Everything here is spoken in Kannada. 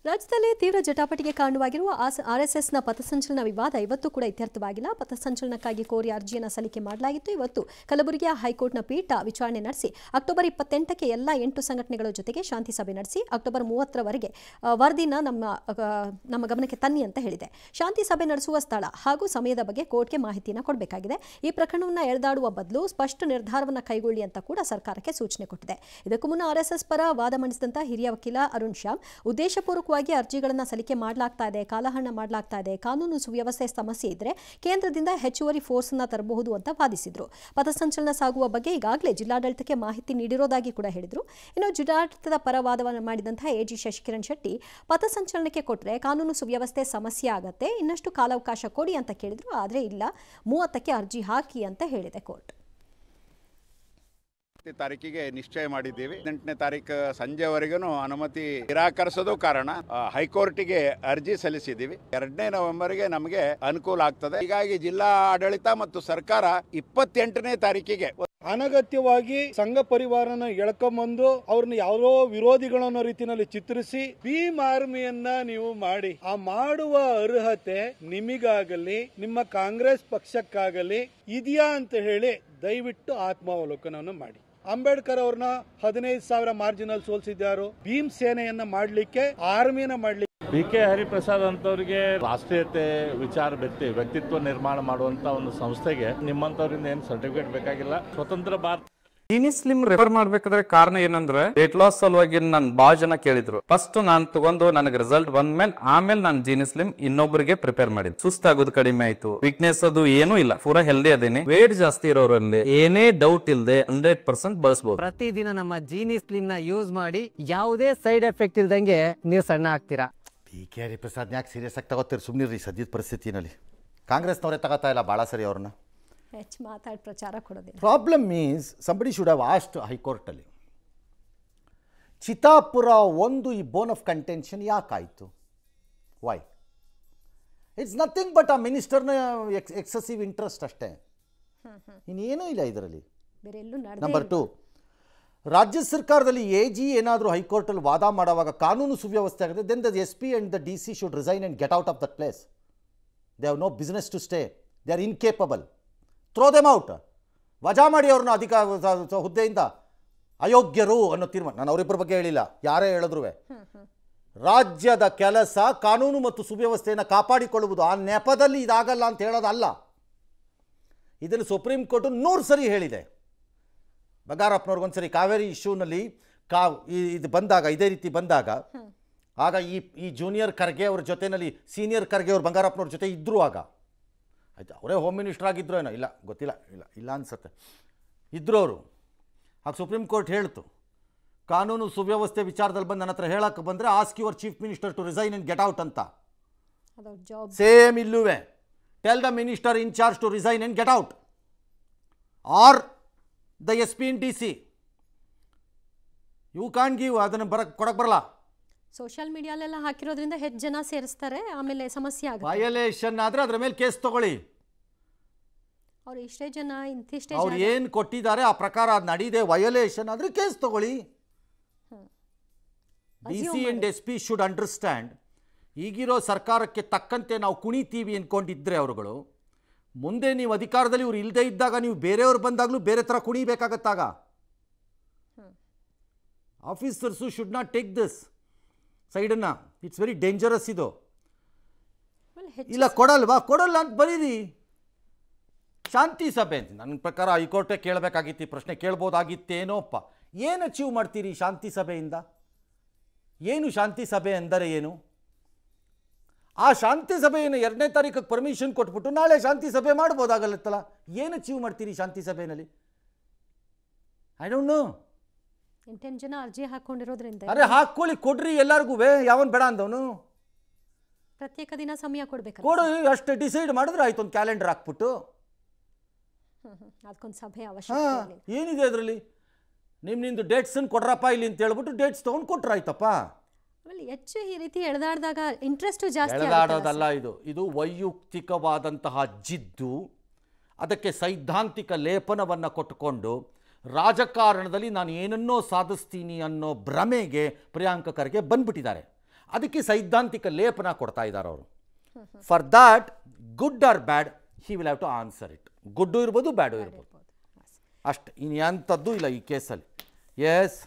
ರಾಜ್ಯದಲ್ಲಿ ತೀವ್ರ ಜಟಾಪಟಿಗೆ ಕಾರಣವಾಗಿರುವ ಆರ್ಎಸ್ಎಸ್ನ ಪಥಸಂಚಲನ ವಿವಾದ ಇವತ್ತು ಕೂಡ ಇತ್ಯರ್ಥವಾಗಿಲ್ಲ. ಪಥಸಂಚಲನಕ್ಕಾಗಿ ಕೋರಿ ಅರ್ಜಿಯನ್ನು ಸಲ್ಲಿಕೆ ಮಾಡಲಾಗಿತ್ತು. ಇವತ್ತು ಕಲಬುರಗಿಯ ಹೈಕೋರ್ಟ್ನ ಪೀಠ ವಿಚಾರಣೆ ನಡೆಸಿ ಅಕ್ಟೋಬರ್ 28ಕ್ಕೆ ಎಲ್ಲ 8 ಸಂಘಟನೆಗಳ ಜೊತೆಗೆ ಶಾಂತಿ ಸಭೆ ನಡೆಸಿ ಅಕ್ಟೋಬರ್ 30ರವರೆಗೆ ವರದಿನ ನಮ್ಮ ಗಮನಕ್ಕೆ ತನ್ನಿ ಅಂತ ಹೇಳಿದೆ. ಶಾಂತಿ ಸಭೆ ನಡೆಸುವ ಸ್ಥಳ ಹಾಗೂ ಸಮಯದ ಬಗ್ಗೆ ಕೋರ್ಟ್ಗೆ ಮಾಹಿತಿಯನ್ನು ಕೊಡಬೇಕಾಗಿದೆ. ಈ ಪ್ರಕರಣವನ್ನು ಎಳೆದಾಡುವ ಬದಲು ಸ್ಪಷ್ಟ ನಿರ್ಧಾರವನ್ನು ಕೈಗೊಳ್ಳಿ ಅಂತ ಕೂಡ ಸರ್ಕಾರಕ್ಕೆ ಸೂಚನೆ ಕೊಟ್ಟಿದೆ. ಇದಕ್ಕೂ ಮುನ್ನ ಆರ್ಎಸ್ಎಸ್ ಪರ ವಾದ ಮಂಡಿಸಿದಂತ ಹಿರಿಯ ವಕೀಲ ಅರುಣ್ ಶ್ಯಾಮ್ ಉದ್ದೇಶಪೂರ್ವಕ ಅರ್ಜಿಗಳನ್ನು ಸಲ್ಲಿಕೆ ಮಾಡಲಾಗ್ತಾ ಇದೆ, ಕಾಲಹರಣ ಮಾಡಲಾಗ್ತಾ ಇದೆ, ಕಾನೂನು ಸುವ್ಯವಸ್ಥೆ ಸಮಸ್ಯೆ ಇದ್ರೆ ಕೇಂದ್ರದಿಂದ ಹೆಚ್ಚುವರಿ ಫೋರ್ಸ್ ಅನ್ನು ತರಬಹುದು ಅಂತ ವಾದಿಸಿದ್ರು. ಪಥಸಂಚಲನ ಸಾಗುವ ಬಗ್ಗೆ ಈಗಾಗಲೇ ಜಿಲ್ಲಾಡಳಿತಕ್ಕೆ ಮಾಹಿತಿ ನೀಡಿರೋದಾಗಿ ಕೂಡ ಹೇಳಿದ್ರು. ಇನ್ನು ಜಿಲ್ಲಾಡಳಿತದ ಪರ ವಾದವನ್ನು ಮಾಡಿದಂತಹ ಎಜಿ ಶಶಿಕಿರಣ್ ಶೆಟ್ಟಿ ಪಥಸಂಚಲನಕ್ಕೆ ಕೊಟ್ಟರೆ ಕಾನೂನು ಸುವ್ಯವಸ್ಥೆ ಸಮಸ್ಯೆ ಆಗತ್ತೆ, ಇನ್ನಷ್ಟು ಕಾಲಾವಕಾಶ ಕೊಡಿ ಅಂತ ಕೇಳಿದ್ರು. ಆದರೆ ಇಲ್ಲ, 30ಕ್ಕೆ ಅರ್ಜಿ ಹಾಕಿ ಅಂತ ಹೇಳಿದೆ ಕೋರ್ಟ್. ತಾರೀಕಿಗೆ ನಿಶ್ಚಯ ಮಾಡಿದ್ದೀವಿ. 8ನೇ ತಾರೀಕು ಸಂಜೆವರೆಗೂ ಅನುಮತಿ ನಿರಾಕರಿಸೋದು ಕಾರಣ ಹೈಕೋರ್ಟಿಗೆ ಅರ್ಜಿ ಸಲ್ಲಿಸಿದ್ದೀವಿ. 2ನೇ ನವೆಂಬರ್ಗೆ ನಮಗೆ ಅನುಕೂಲ ಆಗ್ತದೆ. ಹೀಗಾಗಿ ಜಿಲ್ಲಾ ಆಡಳಿತ ಮತ್ತು ಸರ್ಕಾರ 28ನೇ ತಾರೀಕಿಗೆ ಅನಗತ್ಯವಾಗಿ ಸಂಘ ಪರಿವಾರನ ಎಳ್ಕೊಂಬಂದು ಅವ್ರನ್ನ ಯಾವ್ದೋ ವಿರೋಧಿಗಳನ್ನೋ ರೀತಿಯಲ್ಲಿ ಚಿತ್ರಿಸಿ ಭೀಮ್ ಆರ್ಮಿಯನ್ನ ನೀವು ಮಾಡಿ, ಆ ಮಾಡುವ ಅರ್ಹತೆ ನಿಮಗಾಗಲಿ ನಿಮ್ಮ ಕಾಂಗ್ರೆಸ್ ಪಕ್ಷಕ್ಕಾಗಲಿ ಇದೆಯಾ ಅಂತ ಹೇಳಿ ದಯವಿಟ್ಟು ಆತ್ಮಾವಲೋಕನವನ್ನು ಮಾಡಿ. ಅಂಬೇಡ್ಕರ್ ಅವ್ರನ್ನ 15,000 ಮಾರ್ಜಿನಲ್ ಸೋಲ್ಸಿದ್ದಾರು. ಭೀಮ್ ಸೇನೆಯನ್ನ ಮಾಡ್ಲಿಕ್ಕೆ, ಆರ್ಮಿಯನ್ನ ಮಾಡ್ಲಿಕ್ಕೆ ಬಿ.ಕೆ. ಹರಿಪ್ರಸಾದ್ ಅಂತವ್ರಿಗೆ ರಾಷ್ಟ್ರೀಯತೆ ವಿಚಾರ ವ್ಯಕ್ತಿತ್ವ ನಿರ್ಮಾಣ ಮಾಡುವಂತ ಒಂದು ಸಂಸ್ಥೆಗೆ ನಿಮ್ಮಂತವರಿಂದ ಏನು ಸರ್ಟಿಫಿಕೇಟ್ ಬೇಕಾಗಿಲ್ಲ. ಸ್ವತಂತ್ರ ಭಾರತ ಜೀನಿ ಸ್ಲಿಮ್ ರೆಫರ್ ಮಾಡ್ಬೇಕಾದ್ರೆ ಕಾರಣ ಏನಂದ್ರೆ ವೇಟ್ ಲಾಸ್ ಸಲುವಾಗಿ ನನ್ ಬಾಳ ಜನ ಕೇಳಿದ್ರು. ಫಸ್ಟ್ ನಾನ್ ತಗೊಂಡು ನನಗೆ ರಿಸಲ್ಟ್ ಬಂದ್ಮೇಲೆ ಆಮೇಲೆ ನಾನು ಜೀನಿ ಸ್ಲಿಮ್ ಇನ್ನೊಬ್ಬರಿಗೆ ಪ್ರಿಪೇರ್ ಮಾಡಿದ್. ಸುಸ್ತಾಗೋದು ಕಡಿಮೆ ಆಯ್ತು, ವೀಕ್ನೆಸ್ ಅದು ಏನೂ ಇಲ್ಲ, ಪೂರಾ ಹೆಲ್ದಿ ಅದೇನೆ. ವೇಟ್ ಜಾಸ್ತಿ ಇರೋರಲ್ಲಿ ಏನೇ ಡೌಟ್ ಇಲ್ಲದೆ 100% ಬಳಸಬಹುದು. ಪ್ರತಿದಿನ ನಮ್ಮ ಜೀನಿ ಸ್ಲಿಮ್ ನ ಯೂಸ್ ಮಾಡಿ ಯಾವುದೇ ಸೈಡ್ ಎಫೆಕ್ಟ್ ಇಲ್ದಂಗೆ ನೀವು ಸಣ್ಣ ಆಗ್ತೀರಾ. ಬಿ.ಕೆ. ಹರಿಪ್ರಸಾದ್ ಯಾಕೆ ಸೀರಿಯಸ್ ಆಗಿ ತಗೋತೀರಿ? ಸುಮ್ಮನಿರಿ. ಸದ್ಯದ ಪರಿಸ್ಥಿತಿನಲ್ಲಿ ಕಾಂಗ್ರೆಸ್ನವರೇ ತಗೋತಾ ಇಲ್ಲ ಭಾಳ ಸರಿ ಅವ್ರನ್ನ. ಮಾತಾಡಿ ಪ್ರಚಾರ ಕೊಡೋದಿಲ್ಲ. Problem means somebody should have asked ಹೈಕೋರ್ಟಲ್ಲಿ, ಚಿತ್ತಾಪುರ ಒಂದು ಈ ಬೋನ್ ಆಫ್ ಕಂಟೆನ್ಷನ್ ಯಾಕಾಯಿತು? ವೈ? ಇಟ್ಸ್ ನಥಿಂಗ್ ಬಟ್ ಆ ಮಿನಿಸ್ಟರ್ನ ಎಕ್ಸೆಸಿವ್ ಇಂಟ್ರೆಸ್ಟ್ ಅಷ್ಟೇ, ಇನ್ನೇನೂ ಇಲ್ಲ ಇದರಲ್ಲಿ. ನಂಬರ್ 2, ರಾಜ್ಯ ಸರ್ಕಾರದಲ್ಲಿ ಎ.ಜಿ ಏನಾದರೂ ಹೈಕೋರ್ಟಲ್ಲಿ ವಾದ ಮಾಡುವಾಗ ಕಾನೂನು ಸುವ್ಯವಸ್ಥೆ ಆಗಿದೆ, then the SP and the DC should resign and get out of that place. They have no business to stay. They are incapable. Throw them out. ವಜಾ ಮಾಡಿ ಅವ್ರನ್ನ ಹುದ್ದೆಯಿಂದ, ಅಯೋಗ್ಯರು ಅನ್ನೋ ತೀರ್ಮಾನ. ನಾನು ಅವರಿಬ್ಬರ ಬಗ್ಗೆ ಹೇಳಿಲ್ಲ, ಯಾರೇ ಹೇಳಿದ್ರು ರಾಜ್ಯದ ಕೆಲಸ ಕಾನೂನು ಮತ್ತು ಸುವ್ಯವಸ್ಥೆಯನ್ನು ಕಾಪಾಡಿಕೊಳ್ಳುವುದು. ಆ ನೆಪದಲ್ಲಿ ಇದಾಗಲ್ಲ ಅಂತ ಹೇಳೋದಲ್ಲ. ಇದನ್ನು ಸುಪ್ರೀಂ ಕೋರ್ಟು 100 ಸರಿ ಹೇಳಿದೆ. ಬಂಗಾರಪ್ಪನವ್ರಿಗೊಂದ್ಸರಿ ಕಾವೇರಿ ಇಶ್ಯೂನಲ್ಲಿ ಇದು ಬಂದಾಗ, ಇದೇ ರೀತಿ ಬಂದಾಗ, ಆಗ ಈ ಜೂನಿಯರ್ ಖರ್ಗೆ ಅವ್ರ ಜೊತೆಯಲ್ಲಿ ಸೀನಿಯರ್ ಖರ್ಗೆ ಅವ್ರು ಬಂಗಾರಪ್ಪನವ್ರ ಜೊತೆ ಇದ್ದರು. ಆಗ ಆಯ್ತು, ಅವರೇ ಹೋಮ್ ಮಿನಿಸ್ಟರ್ ಆಗಿದ್ರು ಏನೋ, ಇಲ್ಲ ಗೊತ್ತಿಲ್ಲ, ಇಲ್ಲ ಅನ್ಸುತ್ತೆ, ಇದ್ದರು ಅವರು. ಆಗ ಸುಪ್ರೀಂ ಕೋರ್ಟ್ ಹೇಳ್ತು, ಕಾನೂನು ಸುವ್ಯವಸ್ಥೆ ವಿಚಾರದಲ್ಲಿ ಬಂದು ನನ್ನ ಹತ್ರ ಹೇಳಕ್ಕೆ ಬಂದರೆ ask your chief minister to resign and get out ಅಂತ. ಸೇಮ್ ಇಲ್ಲುವೆ, tell the minister in charge to resign and get out or the SP and DC. You can't give, ಅದನ್ನು ಕೊಡಕ್ಕೆ ಬರಲ್ಲ. ಸೋಷಿಯಲ್ ಮೀಡಿಯಾಲೆಲ್ಲ ಹಾಕಿರೋದ್ರಿಂದ ಹೆಚ್ಚು ಜನ ಸೇರಿಸ್ತಾರೆ, ಆಮೇಲೆ ಸಮಸ್ಯೆ ಆಗುತ್ತೆ. ವಯಲೇಷನ್ ಆದರೆ ಅದರ ಮೇಲೆ ಕೇಸ್ ತಗೊಳ್ಳಿ. ಅವ್ರು ಇಷ್ಟೇ ಜನ ಇಂತಿಷ್ಟೇ ಅವ್ರು ಏನು ಕೊಟ್ಟಿದ್ದಾರೆ ಆ ಪ್ರಕಾರ ಅದು ನಡೀದೆ, ವಯಲೇಷನ್ ಆದರೆ ಕೇಸ್ ತಗೊಳ್ಳಿ. DC and SP should understand, ಈಗಿರೋ ಸರ್ಕಾರಕ್ಕೆ ತಕ್ಕಂತೆ ನಾವು ಕುಣಿತೀವಿ ಅಂದ್ಕೊಂಡಿದ್ರೆ ಅವರುಗಳು, ಮುಂದೆ ನೀವು ಅಧಿಕಾರದಲ್ಲಿ ಇವ್ರು ಇಲ್ಲದೆ ಇದ್ದಾಗ ನೀವು ಬೇರೆಯವ್ರು ಬಂದಾಗಲೂ ಬೇರೆ ಥರ ಕುಣಿಬೇಕಾಗತ್ತಾಗ. Officers should not take this ಸೈಡನ್ನು. ಇಟ್ಸ್ ವೆರಿ ಡೇಂಜರಸ್ ಇದು. ಇಲ್ಲ ಕೊಡಲ್ಲ ಅಂತ ಬರೀರಿ. ಶಾಂತಿ ಸಭೆ ಅಂತ ನನ್ನ ಪ್ರಕಾರ ಹೈಕೋರ್ಟೇ ಕೇಳಬೇಕಾಗಿತ್ತು, ಈ ಪ್ರಶ್ನೆ ಕೇಳ್ಬೋದಾಗಿತ್ತೇನೋಪ್ಪ. ಏನು ಅಚೀವ್ ಮಾಡ್ತೀರಿ ಶಾಂತಿ ಸಭೆಯಿಂದ? ಏನು ಶಾಂತಿ ಸಭೆ ಅಂದರೆ ಏನು? ಆ ಶಾಂತಿ ಸಭೆಯನ್ನು 2ನೇ ತಾರೀಕಿಗೆ ಪರ್ಮಿಷನ್ ಕೊಟ್ಬಿಟ್ಟು ನಾಳೆ ಶಾಂತಿ ಸಭೆ ಮಾಡ್ಬೋದಾಗಲ್ಲತ್ತಲ್ಲ. ಏನು ಅಚೀವ್ ಮಾಡ್ತೀರಿ ಶಾಂತಿ ಸಭೆಯಲ್ಲಿ? I don't know. 8 ಜನ ಅರ್ಜಿ ಹಾಕೊಂಡಿರೋದ್ರಿಂದ ಅರೆ ಹಾಕೊಳ್ಳಿ, ಕೊಡ್ರಿ ಎಲ್ಲರಿಗೂ, ಯಾವನ್ ಬೇಡ ಅಂದವನು. ಪ್ರತ್ಯೇಕ ದಿನ ಸಮಯ ಕೊಡ್ಬೇಕು, ಕೊಡು, ಅಷ್ಟು ಡಿಸೈಡ್ ಮಾಡಿದ್ರೆ ಆಯ್ತು. ಒಂದು ಕ್ಯಾಲೆಂಡರ್ ಹಾಕ್ಬಿಟ್ಟು ಅದಕ್ಕೊಂದು ಸಭೆ ಅವಶ್ಯಕತೆ ಏನಿದೆ ಅದರಲ್ಲಿ? ನಿಮ್ಮಿಂದು ಡೇಟ್ಸನ್ನು ಕೊಡ್ರಪ್ಪ ಇಲ್ಲಿ ಅಂತ ಹೇಳ್ಬಿಟ್ಟು ಡೇಟ್ಸ್ ತೊಗೊಂಡು ಕೊಟ್ರಾಯ್ತಪ್ಪ. ಆಮೇಲೆ ಹೆಚ್ಚು ಈ ರೀತಿ ಎಳೆದಾಡಿದಾಗ ಇಂಟ್ರೆಸ್ಟ್ ಜಾಸ್ತಿ. ಎಳೆದಾಡೋದಲ್ಲ ಇದು ವೈಯಕ್ತಿಕವಾದಂತಹ ಜಿದ್ದು, ಅದಕ್ಕೆ ಸೈದ್ಧಾಂತಿಕ ಲೇಪನವನ್ನು ಕೊಟ್ಟುಕೊಂಡು ರಾಜಕಾರಣದಲ್ಲಿ ನಾನು ಏನನ್ನೋ ಸಾಧಿಸ್ತೀನಿ ಅನ್ನೋ ಭ್ರಮೆಗೆ ಪ್ರಿಯಾಂಕ ಖರ್ಗೆ ಬಂದ್ಬಿಟ್ಟಿದ್ದಾರೆ. ಅದಕ್ಕೆ ಸೈದ್ಧಾಂತಿಕ ಲೇಪನ ಕೊಡ್ತಾ ಇದ್ದಾರೆ ಅವರು. For that good or bad he will have to answer it. Good ಇರ್ಬೋದು ಬ್ಯಾಡು ಇರ್ಬೋದು ಅಷ್ಟೆ, ಇನ್ನು ಎಂಥದ್ದು ಇಲ್ಲ ಈ ಕೇಸಲ್ಲಿ. ಎಸ್